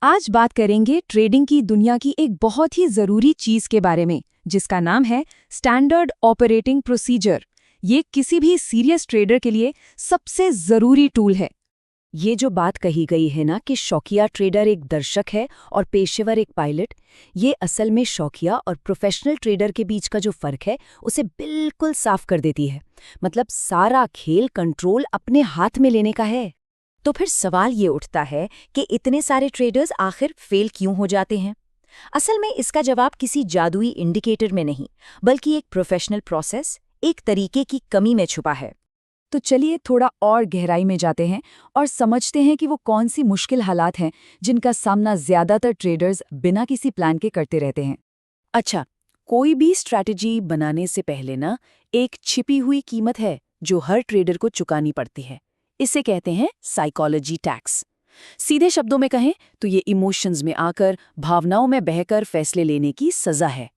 आज बात करेंगे ट्रेडिंग की दुनिया की एक बहुत ही ज़रूरी चीज़ के बारे में, जिसका नाम है स्टैंडर्ड ऑपरेटिंग प्रोसीजर। ये किसी भी सीरियस ट्रेडर के लिए सबसे ज़रूरी टूल है। ये जो बात कही गई है ना कि शौकिया ट्रेडर एक दर्शक है और पेशेवर एक पायलट, ये असल में शौकिया और प्रोफेशनल ट्रेडर के बीच का जो फर्क है उसे बिल्कुल साफ कर देती है। मतलब सारा खेल कंट्रोल अपने हाथ में लेने का है। तो फिर सवाल ये उठता है कि इतने सारे ट्रेडर्स आखिर फेल क्यों हो जाते हैं। असल में इसका जवाब किसी जादुई इंडिकेटर में नहीं, बल्कि एक प्रोफेशनल प्रोसेस, एक तरीके की कमी में छुपा है। तो चलिए थोड़ा और गहराई में जाते हैं और समझते हैं कि वो कौन सी मुश्किल हालात हैं जिनका सामना ज़्यादातर ट्रेडर्स बिना किसी प्लान के करते रहते हैं। अच्छा, कोई भी स्ट्रैटेजी बनाने से पहले ना एक छिपी हुई कीमत है जो हर ट्रेडर को चुकानी पड़ती है। इसे कहते हैं साइकोलॉजी टैक्स। सीधे शब्दों में कहें तो ये इमोशंस में आकर, भावनाओं में बहकर फैसले लेने की सजा है।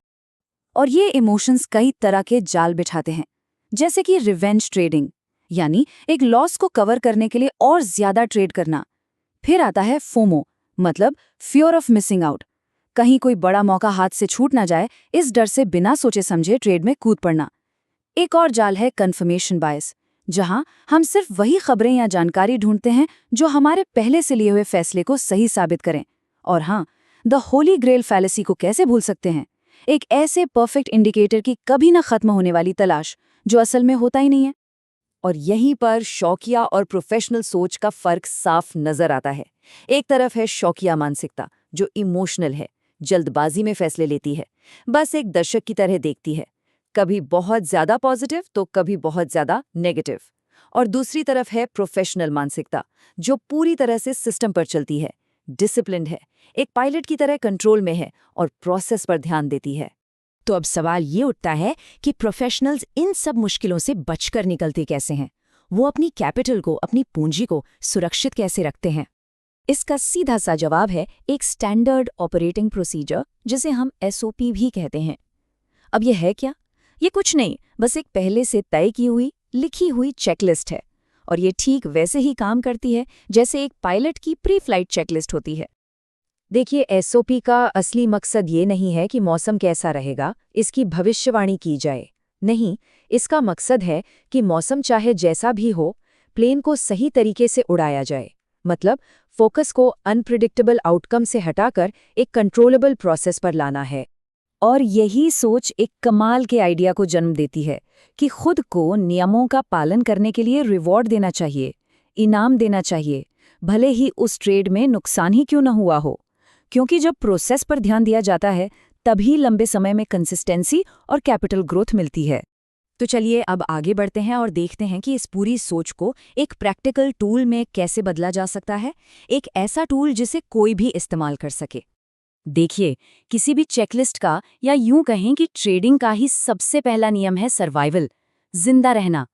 और ये इमोशंस कई तरह के जाल बिछाते हैं, जैसे कि रिवेंज ट्रेडिंग, यानी एक लॉस को कवर करने के लिए और ज्यादा ट्रेड करना। फिर आता है फोमो, मतलब फियर ऑफ मिसिंग आउट, कहीं कोई बड़ा मौका हाथ से छूट ना जाए, इस डर से बिना सोचे समझे ट्रेड में कूद पड़ना। एक और जाल है कन्फर्मेशन बायस, जहां हम सिर्फ वही खबरें या जानकारी ढूंढते हैं जो हमारे पहले से लिए हुए फैसले को सही साबित करें। और हाँ, द होली ग्रेल फैलेसी को कैसे भूल सकते हैं, एक ऐसे परफेक्ट इंडिकेटर की कभी ना खत्म होने वाली तलाश जो असल में होता ही नहीं है। और यहीं पर शौकिया और प्रोफेशनल सोच का फर्क साफ नजर आता है। एक तरफ है शौकिया मानसिकता, जो इमोशनल है, जल्दबाजी में फैसले लेती है, बस एक दर्शक की तरह देखती है, कभी बहुत ज्यादा पॉजिटिव तो कभी बहुत ज्यादा नेगेटिव। और दूसरी तरफ है प्रोफेशनल मानसिकता, जो पूरी तरह से सिस्टम पर चलती है, डिसिप्लिन्ड है, एक पायलट की तरह कंट्रोल में है और प्रोसेस पर ध्यान देती है। तो अब सवाल ये उठता है कि प्रोफेशनल्स इन सब मुश्किलों से बचकर निकलते कैसे हैं? वो अपनी कैपिटल को, अपनी पूंजी को सुरक्षित कैसे रखते हैं? इसका सीधा सा जवाब है एक स्टैंडर्ड ऑपरेटिंग प्रोसीजर, जिसे हम SOP भी कहते हैं। अब ये है क्या? ये कुछ नहीं, बस एक पहले से तय की हुई, लिखी हुई चेकलिस्ट है। और ये ठीक वैसे ही काम करती है जैसे एक पायलट की प्री फ्लाइट चेकलिस्ट होती है। देखिए, SOP का असली मकसद ये नहीं है कि मौसम कैसा रहेगा, इसकी भविष्यवाणी की जाए। नहीं, इसका मकसद है कि मौसम चाहे जैसा भी हो, प्लेन को सही तरीके से उड़ाया जाए। मतलब फोकस को अनप्रिडिक्टेबल आउटकम से हटाकर एक कंट्रोलेबल प्रोसेस पर लाना है। और यही सोच एक कमाल के आइडिया को जन्म देती है कि खुद को नियमों का पालन करने के लिए रिवॉर्ड देना चाहिए, इनाम देना चाहिए, भले ही उस ट्रेड में नुकसान ही क्यों न हुआ हो। क्योंकि जब प्रोसेस पर ध्यान दिया जाता है, तभी लंबे समय में कंसिस्टेंसी और कैपिटल ग्रोथ मिलती है। तो चलिए अब आगे बढ़ते हैं और देखते हैं कि इस पूरी सोच को एक प्रैक्टिकल टूल में कैसे बदला जा सकता है, एक ऐसा टूल जिसे कोई भी इस्तेमाल कर सके। देखिए, किसी भी चेकलिस्ट का, या यूं कहें कि ट्रेडिंग का ही सबसे पहला नियम है सर्वाइवल, जिंदा रहना।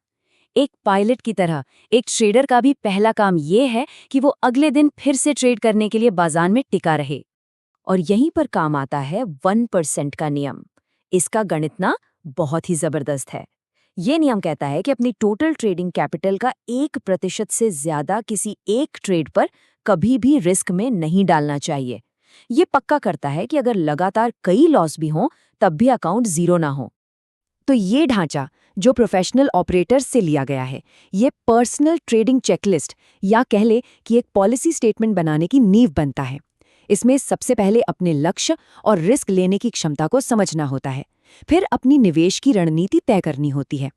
एक पायलट की तरह एक ट्रेडर का भी पहला काम ये है कि वो अगले दिन फिर से ट्रेड करने के लिए बाजार में टिका रहे। और यहीं पर काम आता है 1% का नियम। इसका गणित ना बहुत ही जबरदस्त है। ये नियम कहता है कि अपनी टोटल ट्रेडिंग कैपिटल का 1% से ज्यादा किसी एक ट्रेड पर कभी भी रिस्क में नहीं डालना चाहिए। ये पक्का करता है कि अगर लगातार कई लॉस भी हों, तब भी अकाउंट जीरो ना हो। तो ये ढांचा जो प्रोफेशनल ऑपरेटर्स से लिया गया है, ये पर्सनल ट्रेडिंग चेकलिस्ट, या कह ले कि एक पॉलिसी स्टेटमेंट बनाने की नींव बनता है। इसमें सबसे पहले अपने लक्ष्य और रिस्क लेने की क्षमता को समझना होता है, फिर अपनी निवेश की रणनीति तय करनी होती है।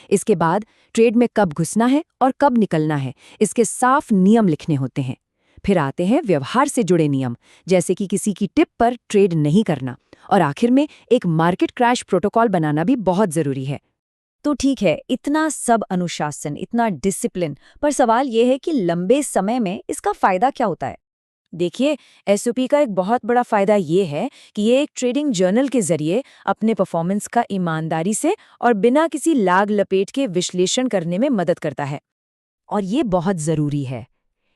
इसके बाद ट्रेड में कब घुसना है और कब निकलना है, इसके साफ नियम लिखने होते हैं। फिर आते हैं व्यवहार से जुड़े नियम, जैसे कि किसी की टिप पर ट्रेड नहीं करना। और आखिर में एक मार्केट क्रैश प्रोटोकॉल बनाना भी बहुत जरूरी है। तो ठीक है, इतना सब अनुशासन, इतना डिसिप्लिन, पर सवाल यह है कि लंबे समय में इसका फायदा क्या होता है? देखिए, SOP का एक बहुत बड़ा फायदा ये है कि ये एक ट्रेडिंग जर्नल के जरिए अपने परफॉर्मेंस का ईमानदारी से और बिना किसी लाग लपेट के विश्लेषण करने में मदद करता है। और ये बहुत जरूरी है।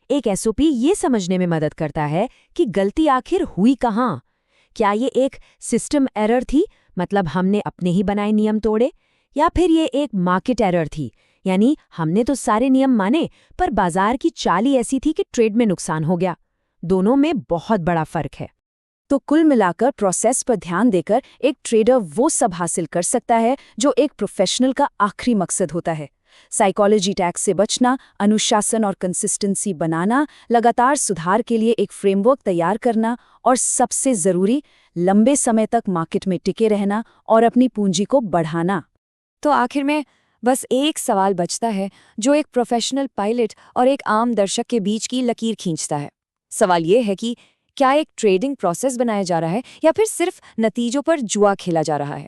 एक SOP ये समझने में मदद करता है कि गलती आखिर हुई कहाँ। क्या ये एक सिस्टम एरर थी, मतलब हमने अपने ही बनाए नियम तोड़े, या फिर ये एक मार्केट एरर थी, यानी हमने तो सारे नियम माने पर बाजार की चाल ही ऐसी थी कि ट्रेड में नुकसान हो गया। दोनों में बहुत बड़ा फर्क है। तो कुल मिलाकर प्रोसेस पर ध्यान देकर एक ट्रेडर वो सब हासिल कर सकता है जो एक प्रोफेशनल का आखिरी मकसद होता है। साइकोलॉजी टैक्स से बचना, अनुशासन और कंसिस्टेंसी बनाना, लगातार सुधार के लिए एक फ्रेमवर्क तैयार करना और सबसे ज़रूरी, लंबे समय तक मार्केट में टिके रहना और अपनी पूंजी को बढ़ाना। तो आखिर में बस एक सवाल बचता है जो एक प्रोफेशनल पायलट और एक आम दर्शक के बीच की लकीर खींचता है। सवाल ये है कि क्या एक ट्रेडिंग प्रोसेस बनाया जा रहा है या फिर सिर्फ नतीजों पर जुआ खेला जा रहा है।